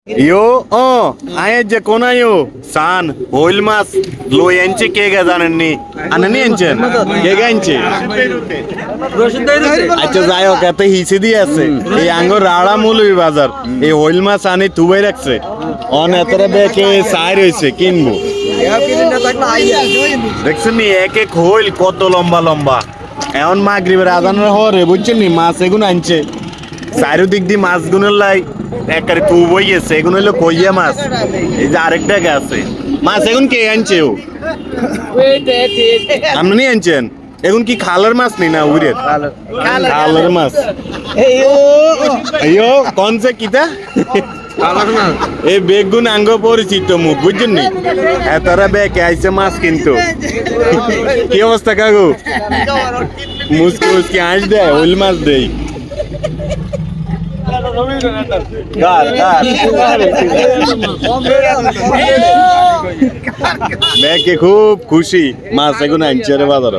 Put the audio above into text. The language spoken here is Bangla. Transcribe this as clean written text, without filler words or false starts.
ইয়ো ও আয়ে যে কোন আয়ো সান হইল মাছ লই আনছে কে গা জানেননি আনেনি আনছেন কে গা আনছে আচ্ছা যাই হোক এত হিসে দিয়ে আছে এই আঙ্গুর রাড়া মৌলভী বাজার এই হইল মাছ আনি তুবাই রাখছে অন এতটা বেকে সাই রয়েছে কিনবো দেখছেন নি এক এক হইল কত লম্বা লম্বা এখন মাগরিবের আজানের হরে বুঝছেন নি মাছ এগুলো আনছে চারিদিক দিয়ে মাছ গুনের লাই একারে তুব হয়ে গেছে এগুলো হলো কইয়া মাছ এই যে আরেকটা আছে মাছ এখন কে আনছে ও আপনি আনছেন এখন কি খালার মাছ নেই না উড়ের খালার মাছ আইও কোন সে কিতা এই বেগুন আঙ্গ পরিচিত মুখ বুঝছেন নি এতরা বেকে আইছে মাছ কিন্তু কি অবস্থা কাকু মুসকি মুসকি আঁশ দেয় ওইল মাছ দেয় বেকে খুব খুশি মাছ এখন আনছে রে বাজার